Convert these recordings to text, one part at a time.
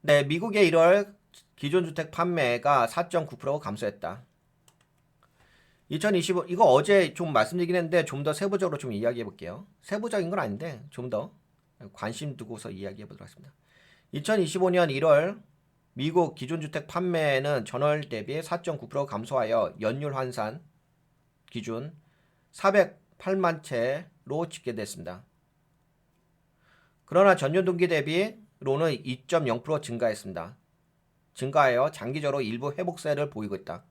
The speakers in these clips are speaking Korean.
네, 미국의 1월 기존 주택 판매가 4.9%가 감소했다. 2025 이거 어제 좀 말씀드리긴 했는데 좀 더 세부적으로 좀 이야기해 볼게요. 세부적인 건 아닌데 좀 더 관심 두고서 이야기해 보도록 하겠습니다. 2025년 1월 미국 기존 주택 판매는 전월 대비 4.9% 감소하여 연율 환산 기준 408만 채로 집계됐습니다. 그러나 전년 동기 대비로는 2.0% 증가했습니다. 증가하여 장기적으로 일부 회복세를 보이고 있다.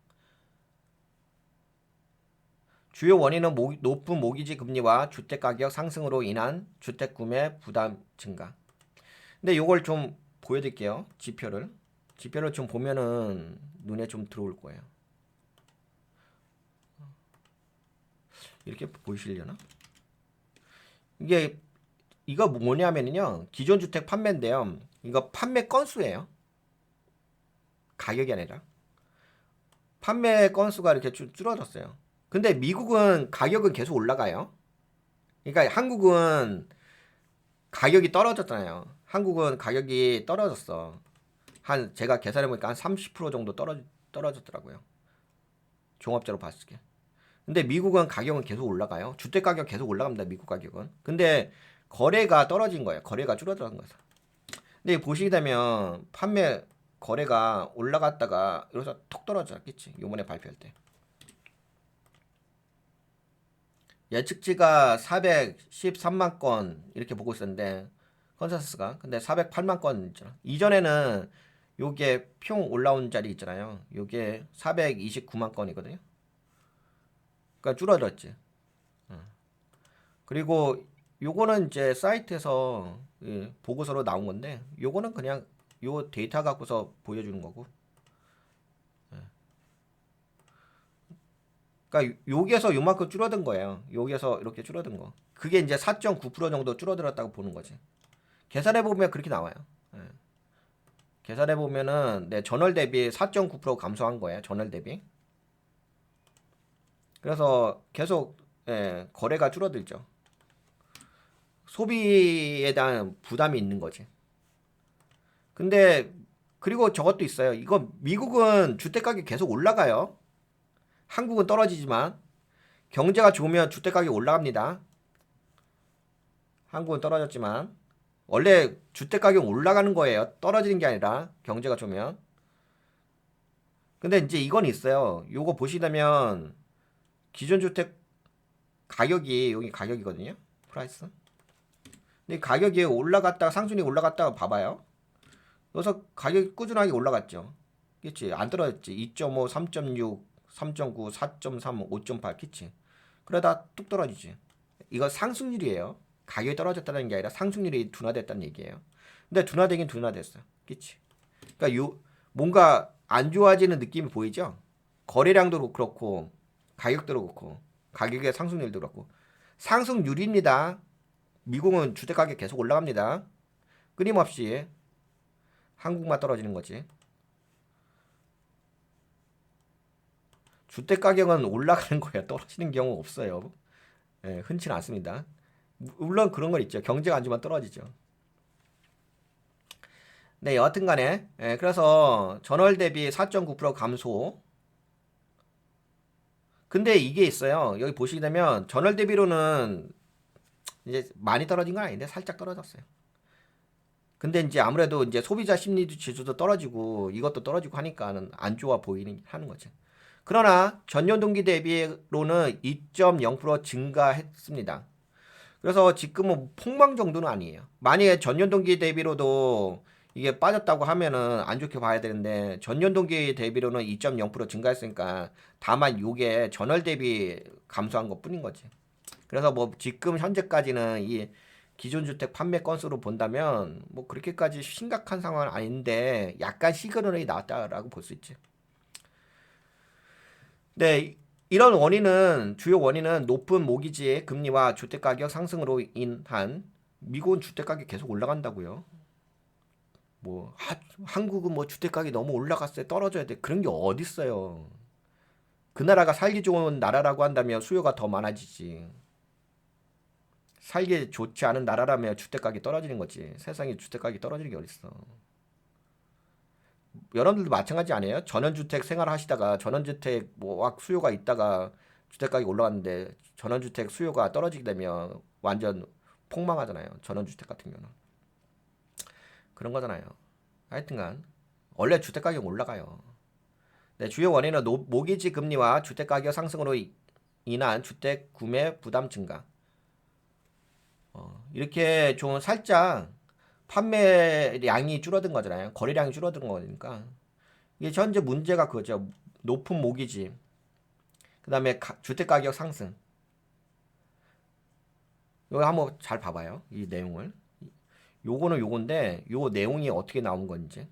주요 원인은 높은 모기지 금리와 주택가격 상승으로 인한 주택구매 부담 증가. 근데 이걸 좀 보여드릴게요. 지표를 좀 보면은 눈에 좀 들어올 거예요. 이렇게 보이시려나? 이거 뭐냐면요. 기존 주택 판매인데요. 이거 판매 건수예요. 가격이 아니라. 판매 건수가 이렇게 줄어들었어요. 근데 미국은 가격은 계속 올라가요. 그러니까 한국은 가격이 떨어졌잖아요. 한국은 가격이 떨어졌어. 제가 계산해 보니까 한 30% 정도 떨어졌더라고요. 종합적으로 봤을 때. 근데 미국은 가격은 계속 올라가요. 주택 가격 계속 올라갑니다. 미국 가격은. 근데 거래가 떨어진 거예요. 거래가 줄어든 거죠. 근데 보시게 되면 판매 거래가 올라갔다가 여기서 톡 떨어졌겠지. 요번에 발표할 때. 예측치가 413만 건 이렇게 보고 있었는데 컨센서스가 근데 408만 건 있잖아. 이전에는 요게 평 올라온 자리 있잖아요. 요게 429만 건이거든요. 그러니까 줄어들었지. 그리고 요거는 이제 사이트에서 보고서로 나온 건데 요거는 그냥 요 데이터 갖고서 보여주는 거고. 그러니까 여기에서 요만큼 줄어든 거예요. 여기에서 이렇게 줄어든 거. 그게 이제 4.9% 정도 줄어들었다고 보는 거지. 계산해 보면 그렇게 나와요. 예. 계산해 보면은 네, 전월 대비 4.9% 감소한 거예요. 전월 대비. 그래서 계속 거래가 줄어들죠. 소비에 대한 부담이 있는 거지. 근데 그리고 저것도 있어요. 이거 미국은 주택 가격이 계속 올라가요. 한국은 떨어지지만 경제가 좋으면 주택 가격이 올라갑니다. 한국은 떨어졌지만 원래 주택 가격 올라가는 거예요. 떨어지는 게 아니라 경제가 좋으면. 근데 이제 이건 있어요. 요거 보시다면 기존 주택 가격이 여기 가격이거든요. 프라이스. 근데 가격이 올라갔다가 상순이 올라갔다가 봐봐요. 그래서 가격이 꾸준하게 올라갔죠. 그치? 안 떨어졌지. 2.5, 3.6, 3.9, 4.3, 5.8 그치? 그러다 뚝 떨어지지. 이거 상승률이에요. 가격이 떨어졌다는 게 아니라 상승률이 둔화됐다는 얘기예요. 근데 둔화되긴 둔화됐어. 그치? 그러니까 뭔가 안 좋아지는 느낌이 보이죠? 거래량도 그렇고 가격도 그렇고 가격의 상승률도 그렇고 상승률입니다. 미국은 주택 가격 계속 올라갑니다. 끊임없이 한국만 떨어지는 거지. 주택 가격은 올라가는 거야. 떨어지는 경우 없어요. 예, 흔치는 않습니다. 물론 그런 건 있죠. 경제가 안 좋으면 떨어지죠. 네, 여하튼 간에 그래서 전월 대비 4.9% 감소. 근데 이게 있어요. 여기 보시게 되면 전월 대비로는 이제 많이 떨어진 건 아닌데 살짝 떨어졌어요. 근데 이제 아무래도 이제 소비자 심리 지수도 떨어지고 이것도 떨어지고 하니까는 안 좋아 보이는 하는 거죠. 그러나 전년 동기 대비로는 2.0% 증가했습니다. 그래서 지금은 폭망 정도는 아니에요. 만약에 전년 동기 대비로도 이게 빠졌다고 하면은 안 좋게 봐야 되는데 전년 동기 대비로는 2.0% 증가했으니까 다만 요게 전월 대비 감소한 것뿐인 거지. 그래서 뭐 지금 현재까지는 이 기존 주택 판매 건수로 본다면 뭐 그렇게까지 심각한 상황은 아닌데 약간 시그널이 나왔다라고 볼 수 있지. 네, 이런 주요 원인은 높은 모기지 금리와 주택가격 상승으로 인한 미국은 주택가격이 계속 올라간다고요. 뭐 한국은 뭐 주택가격이 너무 올라갔어요. 떨어져야 돼. 그런 게 어딨어요. 그 나라가 살기 좋은 나라라고 한다면 수요가 더 많아지지. 살기 좋지 않은 나라라면 주택가격이 떨어지는 거지. 세상에 주택가격이 떨어지는 게 어딨어. 여러분들도 마찬가지 아니에요? 전원주택 생활하시다가 전원주택 뭐 수요가 있다가 주택 가격이 올라갔는데 전원주택 수요가 떨어지게 되면 완전 폭망하잖아요. 전원주택 같은 경우는. 그런 거잖아요. 하여튼간 원래 주택 가격 올라가요. 네, 주요 원인은 모기지 금리와 주택 가격 상승으로 인한 주택 구매 부담 증가. 이렇게 좀 살짝 판매량이 줄어든 거잖아요. 거래량이 줄어든 거니까. 이게 현재 문제가 그거죠. 높은 모기지. 그 다음에 주택 가격 상승. 이거 한번 잘 봐봐요. 이 내용을. 요거는 요건데 요 내용이 어떻게 나온 건지.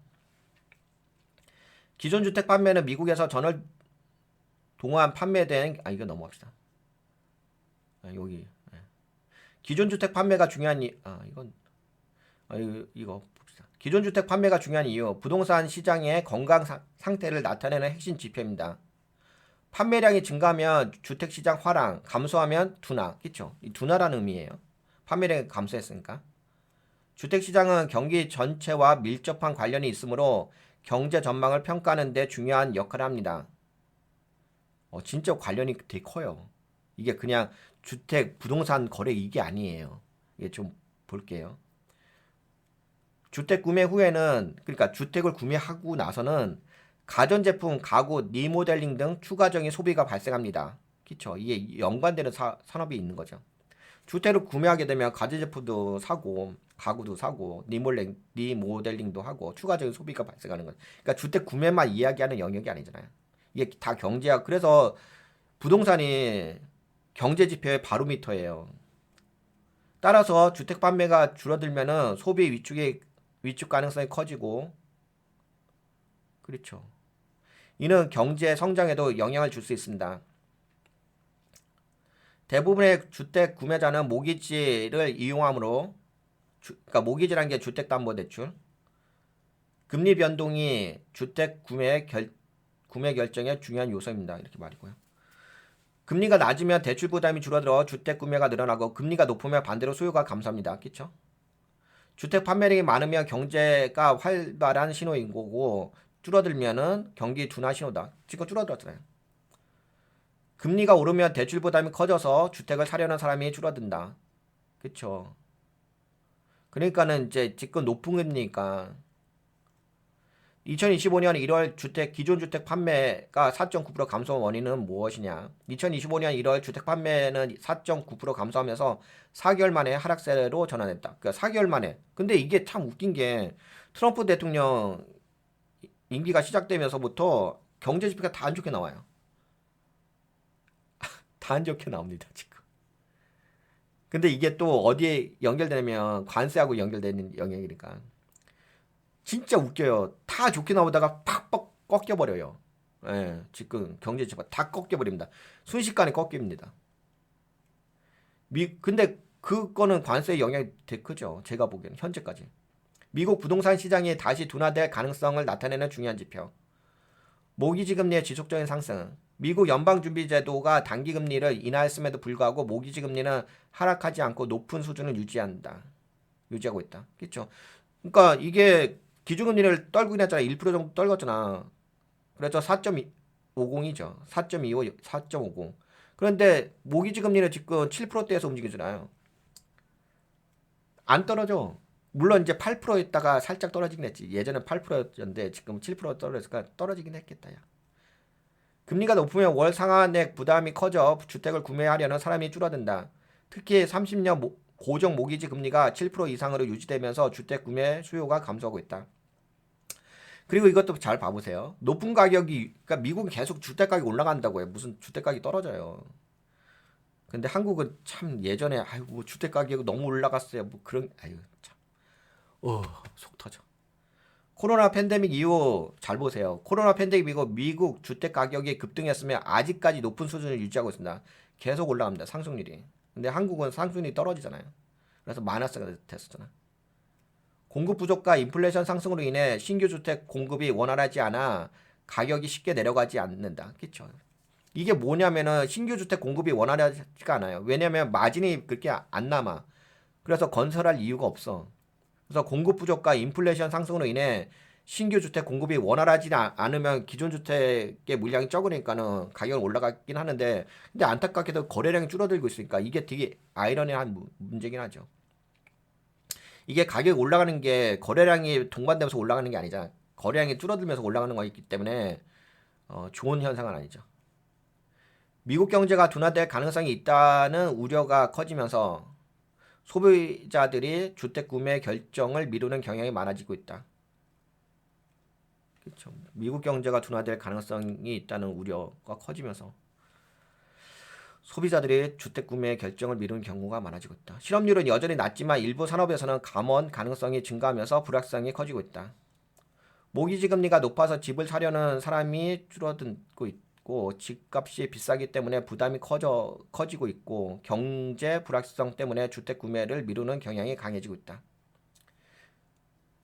기존 주택 판매는 미국에서 전월 동안 판매된 이거 넘어갑시다. 여기 기존 주택 판매가 중요한 이건 이거 봅시다. 기존 주택 판매가 중요한 이유 부동산 시장의 건강 상태를 나타내는 핵심 지표입니다. 판매량이 증가하면 주택 시장 화랑, 감소하면 둔화. 그렇죠? 이 둔화라는 의미예요. 판매량이 감소했으니까. 주택 시장은 경기 전체와 밀접한 관련이 있으므로 경제 전망을 평가하는 데 중요한 역할을 합니다. 진짜 관련이 되게 커요. 이게 그냥 주택, 부동산 거래 이게 아니에요. 이게 좀 볼게요. 주택 구매 후에는 그러니까 주택을 구매하고 나서는 가전제품, 가구, 리모델링 등 추가적인 소비가 발생합니다. 그렇죠? 이게 연관되는 산업이 있는 거죠. 주택을 구매하게 되면 가전제품도 사고 가구도 사고 리모델링도 하고 추가적인 소비가 발생하는 거죠. 그러니까 주택 구매만 이야기하는 영역이 아니잖아요. 이게 다 경제학. 그래서 부동산이 경제 지표의 바로미터예요. 따라서 주택 판매가 줄어들면은 소비 위축 가능성이 커지고 그렇죠. 이는 경제 성장에도 영향을 줄 수 있습니다. 대부분의 주택 구매자는 모기지를 이용하므로 그러니까 모기지라는 게 주택담보대출 금리 변동이 주택 구매 결정의 중요한 요소입니다. 이렇게 말이고요. 금리가 낮으면 대출 부담이 줄어들어 주택 구매가 늘어나고 금리가 높으면 반대로 수요가 감소합니다. 그렇죠? 주택 판매량이 많으면 경제가 활발한 신호인 거고 줄어들면은 경기 둔화 신호다. 지금 줄어들었잖아요. 금리가 오르면 대출 부담이 커져서 주택을 사려는 사람이 줄어든다. 그렇죠? 그러니까는 이제 지금 높은 금리니까 2025년 1월 기존 주택 판매가 4.9% 감소 원인은 무엇이냐? 2025년 1월 주택 판매는 4.9% 감소하면서 4개월 만에 하락세로 전환했다. 그러니까 4개월 만에. 근데 이게 참 웃긴 게 트럼프 대통령 임기가 시작되면서부터 경제 지표가 다 안 좋게 나와요. 다 안 좋게 나옵니다, 지금. 근데 이게 또 어디에 연결되냐면 관세하고 연결되는 영역이니까. 진짜 웃겨요. 다 좋게 나오다가 팍 꺾여버려요. 예, 지금 경제 지표 다 꺾여버립니다. 순식간에 꺾입니다. 근데 그거는 관세의 영향이 되게 크죠. 제가 보기에는 현재까지. 미국 부동산 시장이 다시 둔화될 가능성을 나타내는 중요한 지표. 모기지 금리의 지속적인 상승. 미국 연방준비제도가 단기금리를 인하했음에도 불구하고 모기지 금리는 하락하지 않고 높은 수준을 유지하고 있다. 그렇죠? 그러니까 이게 기준금리를 떨구긴 했잖아. 1% 정도 떨궜잖아. 그래서 4.50이죠. 4.25, 4.50. 그런데 모기지 금리는 지금 7%대에서 움직이잖아요. 안 떨어져. 물론 이제 8%였다가 살짝 떨어지긴 했지. 예전엔 8%였는데 지금 7% 떨어졌으니까 떨어지긴 했겠다. 야. 금리가 높으면 월 상환액 부담이 커져 주택을 구매하려는 사람이 줄어든다. 특히 30년 고정 모기지 금리가 7% 이상으로 유지되면서 주택 구매 수요가 감소하고 있다. 그리고 이것도 잘 봐보세요. 높은 가격이 그러니까 미국은 계속 주택 가격이 올라간다고 해요. 무슨 주택 가격이 떨어져요. 근데 한국은 참 예전에 아이고 주택 가격이 너무 올라갔어요. 뭐 그런 아유 참. 속 터져. 코로나 팬데믹 이후 잘 보세요. 코로나 팬데믹 이후 미국 주택 가격이 급등했으면 아직까지 높은 수준을 유지하고 있습니다. 계속 올라갑니다. 상승률이. 근데 한국은 상승률이 떨어지잖아요. 그래서 마이너스가 됐었잖아. 공급 부족과 인플레이션 상승으로 인해 신규 주택 공급이 원활하지 않아 가격이 쉽게 내려가지 않는다. 그렇죠? 이게 뭐냐면은 신규 주택 공급이 원활하지가 않아요. 왜냐면 마진이 그렇게 안 남아. 그래서 건설할 이유가 없어. 그래서 공급 부족과 인플레이션 상승으로 인해 신규 주택 공급이 원활하지 않으면 기존 주택의 물량이 적으니까는 가격은 올라가긴 하는데, 근데 안타깝게도 거래량이 줄어들고 있으니까 이게 되게 아이러니한 문제긴 하죠. 이게 가격이 올라가는 게 거래량이 동반되면서 올라가는 게 아니잖아. 거래량이 줄어들면서 올라가는 거기 때문에 좋은 현상은 아니죠. 미국 경제가 둔화될 가능성이 있다는 우려가 커지면서 소비자들이 주택 구매 결정을 미루는 경향이 많아지고 있다. 그렇죠. 미국 경제가 둔화될 가능성이 있다는 우려가 커지면서 소비자들이 주택 구매 결정을 미루는 경우가 많아지고 있다. 실업률은 여전히 낮지만 일부 산업에서는 감원 가능성이 증가하면서 불확실성이 커지고 있다. 모기지 금리가 높아서 집을 사려는 사람이 줄어들고 있고, 집값이 비싸기 때문에 부담이 커지고 있고, 경제 불확실성 때문에 주택 구매를 미루는 경향이 강해지고 있다.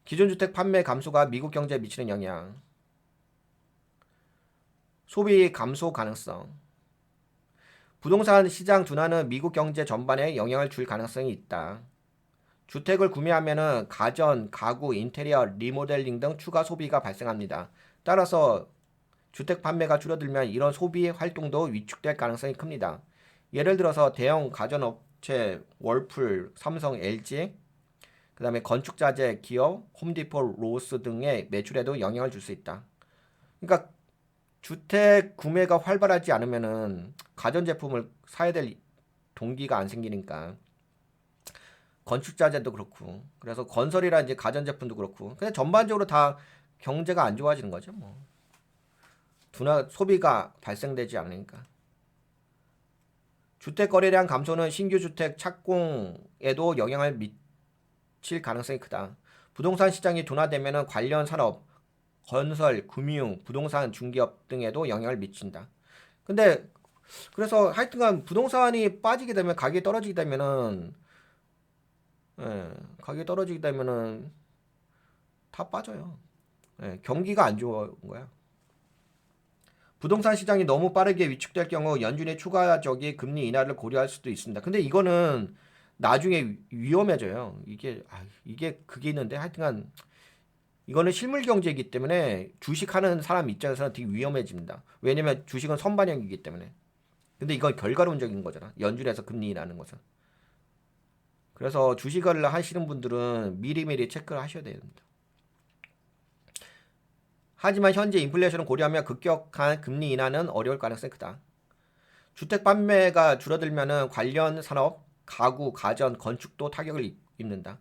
기존 주택 판매 감소가 미국 경제에 미치는 영향. 소비 감소 가능성. 부동산 시장 둔화는 미국 경제 전반에 영향을 줄 가능성이 있다. 주택을 구매하면 가전, 가구, 인테리어, 리모델링 등 추가 소비가 발생합니다. 따라서 주택 판매가 줄어들면 이런 소비 활동도 위축될 가능성이 큽니다. 예를 들어서 대형 가전업체 월풀, 삼성, LG, 그 다음에 건축자재 기업, 홈디포, 로스 등의 매출에도 영향을 줄 수 있다. 그러니까 주택 구매가 활발하지 않으면은 가전제품을 사야 될 동기가 안 생기니까 건축자재도 그렇고, 그래서 건설이라 이제 가전제품도 그렇고, 그냥 전반적으로 다 경제가 안 좋아지는 거죠. 뭐 둔화 소비가 발생되지 않으니까. 주택 거래량 감소는 신규 주택 착공에도 영향을 미칠 가능성이 크다. 부동산 시장이 둔화되면 관련 산업, 건설, 금융, 부동산 중개업 등에도 영향을 미친다. 근데 그래서 하여튼간 부동산이 빠지게 되면 가격이 떨어지게 되면은 가격이 떨어지게 되면은 다 빠져요. 경기가 안 좋은 거야. 부동산 시장이 너무 빠르게 위축될 경우 연준의 추가적인 금리 인하를 고려할 수도 있습니다. 근데 이거는 나중에 위험해져요. 이게 그게 있는데 하여튼간 이거는 실물 경제이기 때문에 주식하는 사람 입장에서는 되게 위험해집니다. 왜냐면 주식은 선반영이기 때문에. 근데 이건 결과론적인 거잖아. 연준에서 금리 인하는 것은. 그래서 주식을 하시는 분들은 미리미리 체크를 하셔야 됩니다. 하지만 현재 인플레이션을 고려하면 급격한 금리 인하는 어려울 가능성이 크다. 주택 판매가 줄어들면 관련 산업, 가구, 가전, 건축도 타격을 입는다.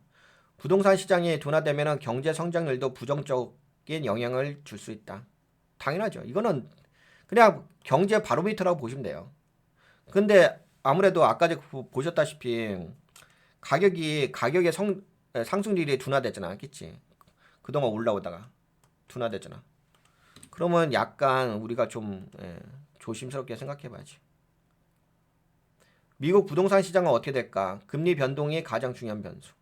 부동산 시장이 둔화되면 경제 성장률도 부정적인 영향을 줄 수 있다. 당연하죠. 이거는 그냥 경제 바로미터라고 보시면 돼요. 근데 아무래도 아까 보셨다시피 가격의 상승률이 둔화됐잖아. 그치? 그동안 올라오다가 둔화됐잖아. 그러면 약간 우리가 좀 조심스럽게 생각해 봐야지. 미국 부동산 시장은 어떻게 될까? 금리 변동이 가장 중요한 변수.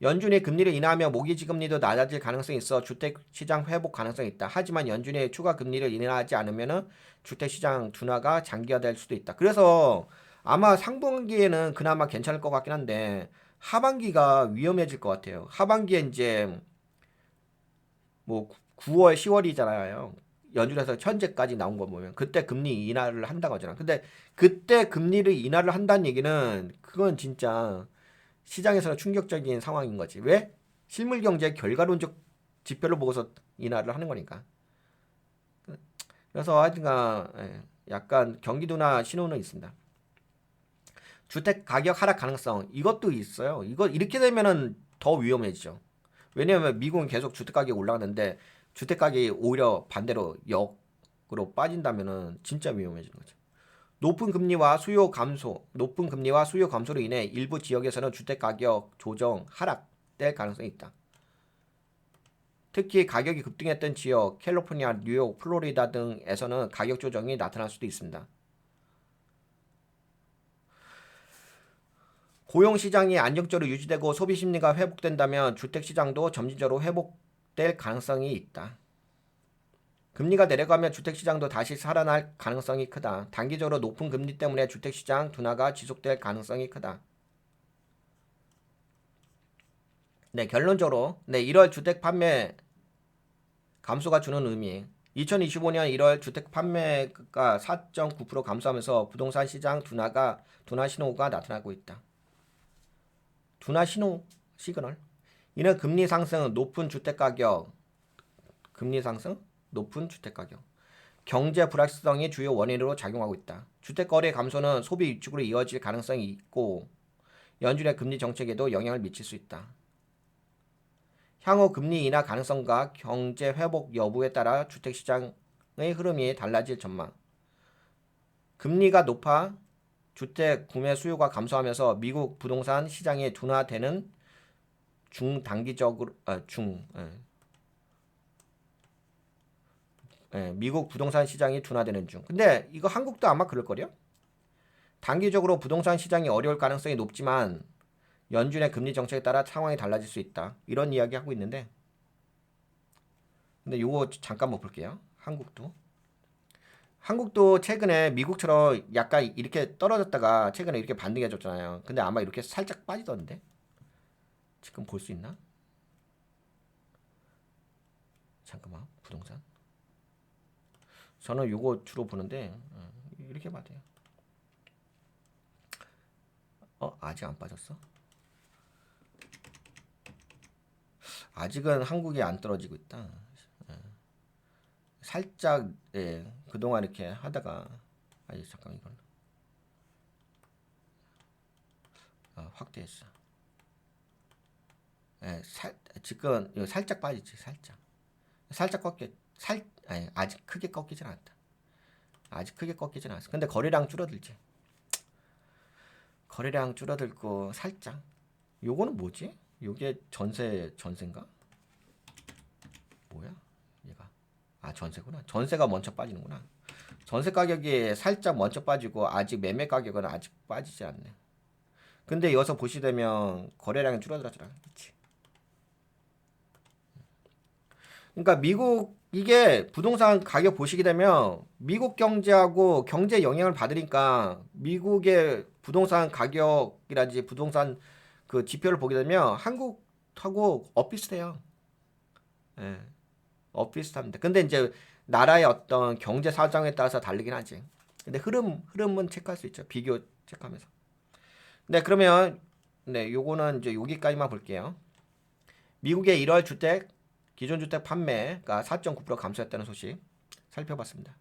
연준이 금리를 인하하면 모기지 금리도 낮아질 가능성이 있어 주택 시장 회복 가능성이 있다. 하지만 연준이 추가 금리를 인하하지 않으면 주택 시장 둔화가 장기화될 수도 있다. 그래서 아마 상반기에는 그나마 괜찮을 것 같긴 한데 하반기가 위험해질 것 같아요. 하반기에 이제 뭐 9월, 10월이잖아요. 연준에서 현재까지 나온 거 보면 그때 금리 인하를 한다고 하잖아. 근데 그때 금리를 인하를 한다는 얘기는 그건 진짜 시장에서는 충격적인 상황인 거지. 왜? 실물 경제 결과론적 지표를 보고서 인하를 하는 거니까. 그래서 하여튼간 약간 경기도나 신호는 있습니다. 주택 가격 하락 가능성 이것도 있어요. 이거 이렇게 되면은 더 위험해지죠. 왜냐하면 미국은 계속 주택 가격이 올라가는데 주택 가격이 오히려 반대로 역으로 빠진다면은 진짜 위험해지는 거죠. 높은 금리와 수요 감소로 인해 일부 지역에서는 주택 가격 조정 하락될 가능성이 있다. 특히 가격이 급등했던 지역, 캘리포니아, 뉴욕, 플로리다 등에서는 가격 조정이 나타날 수도 있습니다. 고용 시장이 안정적으로 유지되고 소비 심리가 회복된다면 주택 시장도 점진적으로 회복될 가능성이 있다. 금리가 내려가면 주택 시장도 다시 살아날 가능성이 크다. 단기적으로 높은 금리 때문에 주택 시장 둔화가 지속될 가능성이 크다. 네, 결론적으로 네, 1월 주택 판매 감소가 주는 의미. 2025년 1월 주택 판매가 4.9% 감소하면서 부동산 시장 둔화 신호가 나타나고 있다. 둔화 신호 시그널. 이는 금리 상승, 높은 주택 가격, 금리 상승, 높은 주택 가격, 경제 불확실성이 주요 원인으로 작용하고 있다. 주택 거래 감소는 소비 위축으로 이어질 가능성이 있고 연준의 금리 정책에도 영향을 미칠 수 있다. 향후 금리 인하 가능성과 경제 회복 여부에 따라 주택 시장의 흐름이 달라질 전망. 금리가 높아 주택 구매 수요가 감소하면서 미국 부동산 시장이 둔화되는 중단기적으로 미국 부동산 시장이 둔화되는 중. 근데 이거 한국도 아마 그럴 거요. 단기적으로 부동산 시장이 어려울 가능성이 높지만 연준의 금리 정책에 따라 상황이 달라질 수 있다. 이런 이야기 하고 있는데, 근데 요거 잠깐 뭐 볼게요. 한국도 최근에 미국처럼 약간 이렇게 떨어졌다가 최근에 이렇게 반등해 줬잖아요. 근데 아마 이렇게 살짝 빠지던데. 지금 볼 수 있나? 잠깐만. 부동산. 저는 요거 주로 보는데 이렇게 봐도 돼요. 아직 안 빠졌어? 아직은 한국이 안 떨어지고 있다. 살짝 그동안 이렇게 하다가 잠깐 이건 확대했어. 지금 이거 살짝 빠지지. 살짝 아직 크게 꺾이진 않았다. 아직 크게 꺾이진 않았어. 근데 거래량 줄어들지. 거래량 줄어들고 살짝. 요거는 뭐지? 요게 전세인가? 뭐야? 얘가. 전세구나. 전세가 먼저 빠지는구나. 전세 가격이 살짝 먼저 빠지고 아직 매매 가격은 아직 빠지지 않네. 근데 여기서 보시되면 거래량이 줄어들었잖아. 그치? 그러니까 미국 이게 부동산 가격 보시게 되면 미국 경제하고 경제 영향을 받으니까 미국의 부동산 가격이라든지 부동산 그 지표를 보게 되면 한국하고 엇비슷해요. 예, 엇비슷합니다. 근데 이제 나라의 어떤 경제 사정에 따라서 다르긴 하지. 근데 흐름은 체크할 수 있죠. 비교 체크하면서. 네, 그러면 네, 요거는 이제 여기까지만 볼게요. 미국의 1월 기존 주택 판매가 4.9% 감소했다는 소식 살펴봤습니다.